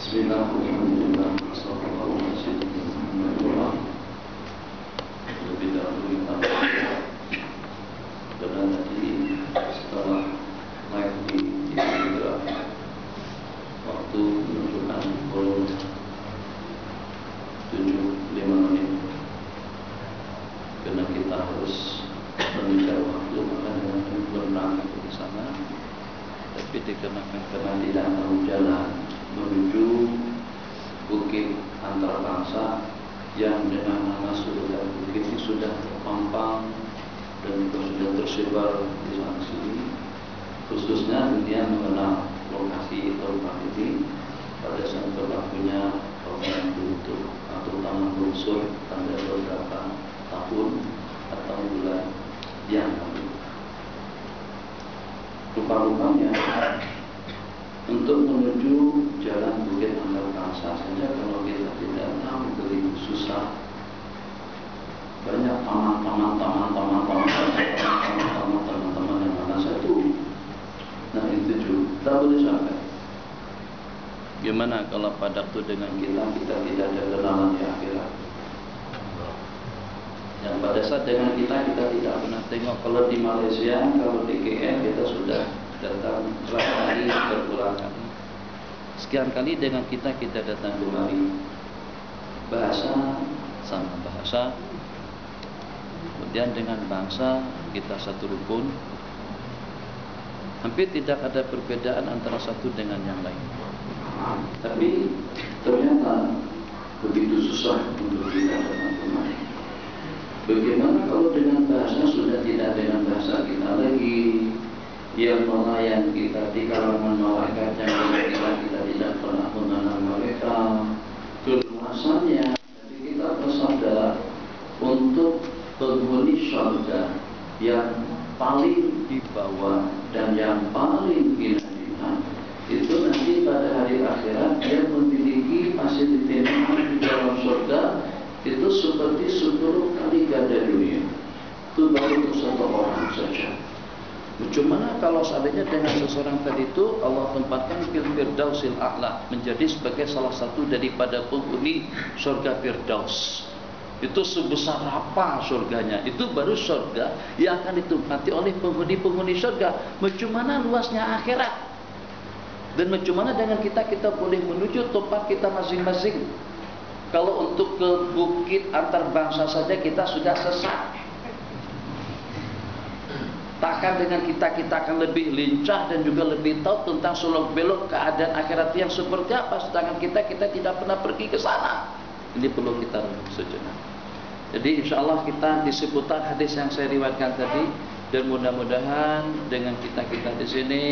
Bismillahirrahmanirrahim. Lebih dahulu kita karena tadi setelah live di Instagram waktu menunjukkan pukul 7.05 menit karena kita harus mengejar waktu maka dengan berangkat ke sana, tapi dikarenakan karena tidak tahu jalan menuju bukit antarabangsa yang dengan nama surga bukit ini sudah terpampang dan juga sudah tersebar di sana sini, khususnya dunia mengenal lokasi tempat ini pada saat berlakunya program untuk atau taman unsur pada beberapa tahun atau bulan yang lalu. Rupa-rupanya untuk menuju jalan bukit antarabangsa saja kalau kita tidak tahu begitu susah. Banyak teman-teman yang mana satu. Nah itu juga tak boleh sampai. Gimana kalau pada waktu dengan kita tidak ada kenalan di akhirat? Yang pada saat dengan kita tidak pernah tengok. Kalau di Malaysia, kalau di KL kita sudah datang berapa kali berulang kali. Sekian kali dengan kita datang kemari. Bahasa sama bahasa. Kemudian dengan bangsa kita satu rukun. Hampir tidak ada perbedaan antara satu dengan yang lain. Tapi ternyata begitu susah untuk kita datang kemari. Bagaimana kalau dengan bahasa sudah tidak dengan bahasa kita lagi? Yang nelayan kita di kalangan malaikat yang kita tidak pernah mengenal mereka, keluasannya. Jadi kita bersabda untuk penghuni surga yang paling di bawah dan yang paling hina itu nanti pada hari akhirat dia memiliki fasilitas di dalam surga itu seperti 10 kali ganda dunia. Itu baru untuk satu orang saja. Bagaimana kalau seandainya dengan seseorang tadi itu Allah tempatkan fil firdausil a'la menjadi sebagai salah satu daripada penghuni surga Firdaus. Itu sebesar apa surganya? Itu baru surga yang akan ditempati oleh penghuni-penghuni surga. Bagaimana luasnya akhirat? Dan bagaimana dengan kita boleh menuju tempat kita masing-masing? Kalau untuk ke bukit antarbangsa saja kita sudah sesat. Takkan dengan kita akan lebih lincah dan juga lebih tahu tentang suluk belok keadaan akhirat yang seperti apa, sedangkan kita tidak pernah pergi ke sana. Ini perlu kita renung sejenak. Jadi insya Allah kita di seputar hadis yang saya riwayatkan tadi, dan mudah-mudahan dengan kita di sini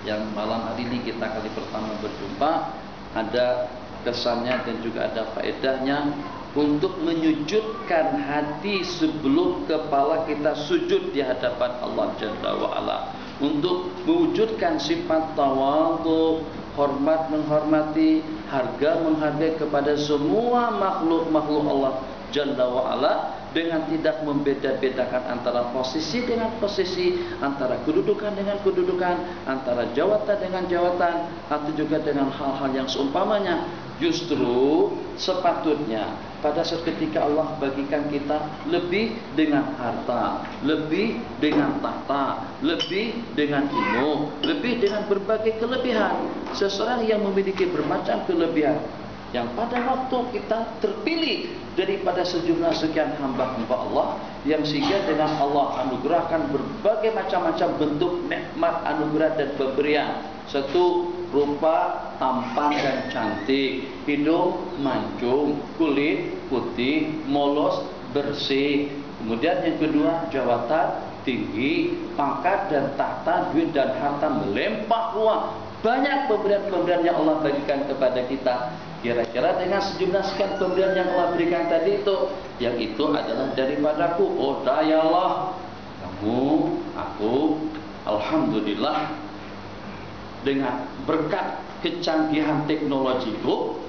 yang malam hari ini kita kali pertama berjumpa ada kesannya dan juga ada faedahnya untuk menyujudkan hati sebelum kepala kita sujud di hadapan Allah Jalla wa'ala, untuk mewujudkan sifat tawadhu, hormat menghormati, harga menghargai kepada semua makhluk-makhluk Allah Jalla wa'ala, dengan tidak membeda-bedakan antara posisi dengan posisi, antara kedudukan dengan kedudukan, antara jawatan dengan jawatan, atau juga dengan hal-hal yang seumpamanya. Justru sepatutnya pada saat ketika Allah bagikan kita lebih dengan harta, lebih dengan tahta, lebih dengan ilmu, lebih dengan berbagai kelebihan. Seseorang yang memiliki bermacam kelebihan, yang pada waktu kita terpilih daripada sejumlah sekian hamba-hamba Allah, yang sehingga dengan Allah anugerahkan berbagai macam-macam bentuk nikmat anugerah dan pemberian. Satu, rupa tampan dan cantik, hidung mancung, kulit putih, mulus bersih. Kemudian yang kedua, jawatan tinggi, pangkat dan tahta, duit dan harta melimpah ruah. Banyak pemberian-pemberian yang Allah bagikan kepada kita. Kira-kira dengan sejumlah sekian pemberian yang Allah berikan tadi itu, yang itu adalah daripadaku. Oh ya Allah, kamu, aku, alhamdulillah, dengan berkat kecanggihan teknologiku,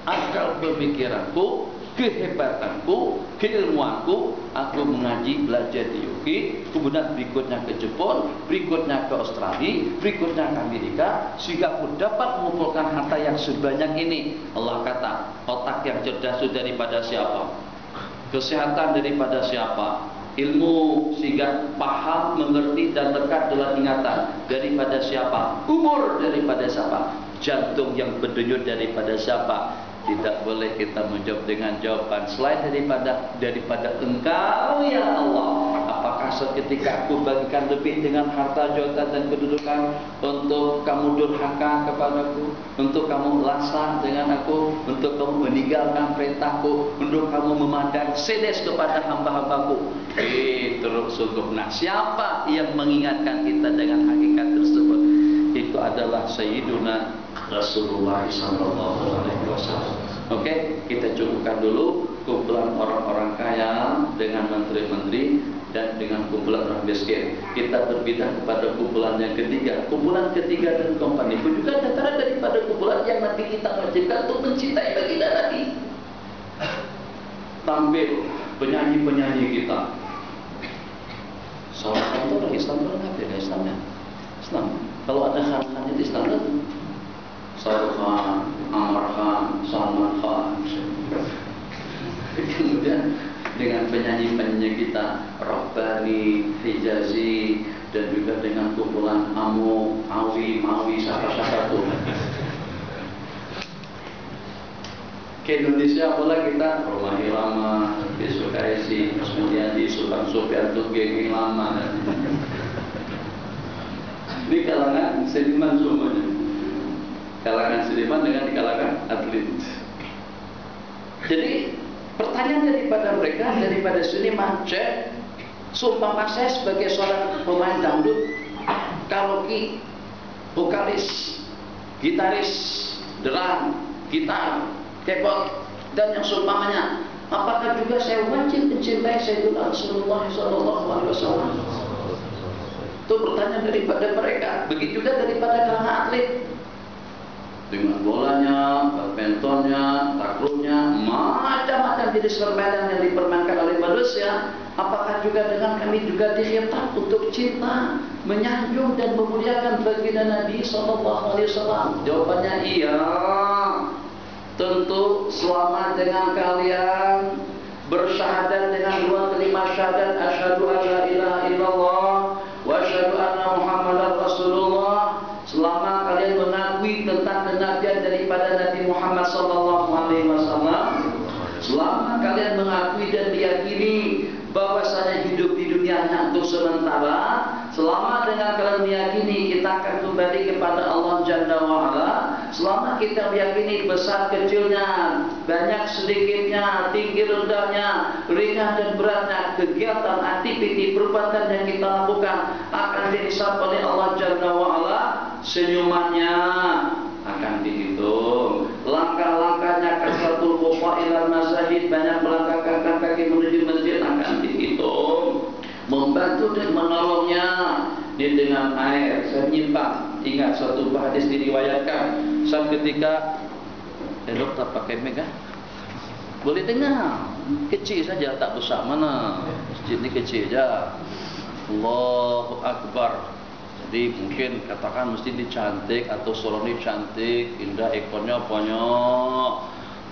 akal pemikiranku, kehebatanku, keilmuanku, aku mengaji, belajar di UK, kemudian berikutnya ke Jepun, berikutnya ke Australia, berikutnya ke Amerika, sehingga aku dapat mengumpulkan harta yang sebanyak ini. Allah kata, otak yang cerdas itu daripada siapa? Kesehatan daripada siapa? Ilmu sehingga paham, mengerti dan dekat dalam ingatan daripada siapa? Umur daripada siapa? Jantung yang berdenyut daripada siapa? Tidak boleh kita menjawab dengan jawaban selain daripada Engkau ya Allah. Apakah seketika aku bagikan lebih dengan harta, jabatan dan kedudukan untuk kamu durhaka kepadaku, untuk kamu laksa dengan aku, untuk kamu meninggalkan perintahku, untuk kamu memandang sedes kepada hamba-hambaku? Terus sungguh. Nah, siapa yang mengingatkan kita dengan hakikat tersebut? Itu adalah Sayyiduna Rasulullah SAW. Oke, kita cukupkan dulu kumpulan orang-orang kaya dengan menteri-menteri dan dengan kumpulan orang miskin. Kita berpindah kepada kumpulan yang ketiga. Kumpulan ketiga dan keempat itu juga antara daripada kumpulan yang nanti kita wajibkan untuk mencintai baginda Nabi. Tampil penyanyi-penyanyi kita. Salah satu orang Islam berapa ya Islamnya? Islam. Kalau ada hal-hal di Islam itu Shahrukh Khan, Amar Khan, Salman Khan. Kemudian dengan penyanyi-penyanyi kita Rabbani, Hijazi, dan juga dengan kumpulan Amu, Mawi, siapa-siapa tuh. Ke Indonesia pula kita Rumah Irama, Besukaisi, Asmediandi, Sultan Sofyan tuh geng lama. Ini kalangan seniman semuanya. Kalangan seniman dengan di kalangan atlet. Jadi pertanyaan daripada mereka, daripada seniman, cek, sumpah saya sebagai seorang pemain dangdut, karaoke, vokalis, gitaris, drum, gitar, keyboard, dan yang seumpamanya, apakah juga saya wajib mencintai Sayyidina Rasulullah SAW? Itu pertanyaan daripada mereka. Begitu juga daripada kalangan atlet. Dengan bolanya, badmintonnya, takluknya, macam-macam jenis permainan yang dipermainkan oleh manusia. Apakah juga dengan kami juga dikhitab untuk cinta, menyanjung dan memuliakan baginda Nabi SAW? Jawabannya iya. Tentu selama dengan kalian bersyahadat dengan dua kalimat syahadat, asyhadu an la ilaha illallah wa asyhadu anna Muhammadar Rasulullah. Selama kalian mengakui tentang kenabian daripada Nabi Muhammad SAW, selama kalian mengakui dan meyakini bahwasanya hidup di dunia hanya untuk sementara, selama dengan kalian meyakini kita akan kembali kepada Allah Jalla wa'ala, selama kita meyakini besar kecilnya, banyak sedikitnya, tinggi rendahnya, ringan dan beratnya, kegiatan, aktiviti, perbuatan yang kita lakukan akan dihisab oleh Allah Jalla wa'ala. Senyumannya akan dihitung, langkah-langkahnya kasratul wuqa ilal masajid, banyak melangkahkan kaki menuju masjid akan dihitung, membantu dan menolongnya ini dengan air. Saya menyimpang, ingat suatu hadis diriwayatkan saat ketika elok tak pakai mega, boleh dengar, kecil saja tak besar mana, masjid ini kecil saja. Allahu Akbar. Jadi mungkin katakan mesti ini cantik atau solo ini cantik, indah, ekornya banyak,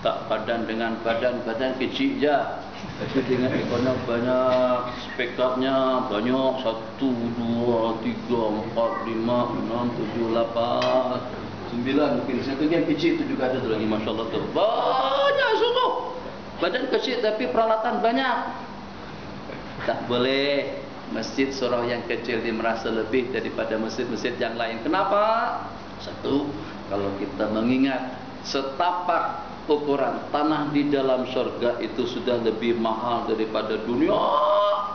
tak badan dengan badan kecil aja, tapi dengan ekornya banyak, spektrumnya banyak, 1, 2, 3, 4, 5, 6, 7, 8, 9 mungkin. Satu yang kecil itu juga ada tuh lagi, masya Allah tuh banyak sungguh, badan kecil tapi peralatan banyak. Tak boleh masjid surau yang kecil dia merasa lebih daripada masjid-masjid yang lain. Kenapa? Satu, kalau kita mengingat setapak ukuran tanah di dalam surga itu sudah lebih mahal daripada dunia.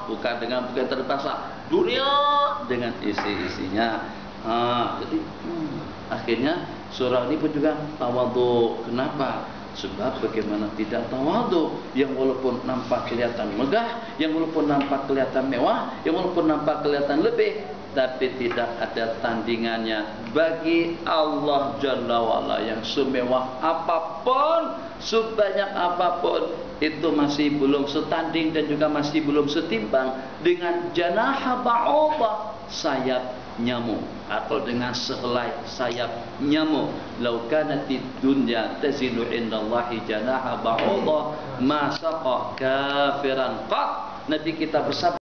Bukan terbasa, dunia dengan isi-isinya. Jadi akhirnya surau ini pun juga tawadhu. Kenapa? Sebab bagaimana tidak tawadhu, yang walaupun nampak kelihatan megah, yang walaupun nampak kelihatan mewah, yang walaupun nampak kelihatan lebih, tapi tidak ada tandingannya bagi Allah Jalla wa'ala. Yang semewah apapun, sebanyak apapun, itu masih belum setanding dan juga masih belum setimbang dengan janaha ba'udah, sayap nyamuk, atau dengan sehelai sayap nyamuk. Lau kanatid dunya tazilu indallahi janaha ba'udah ma saqa kafiran qat. Nabi kita bersabda,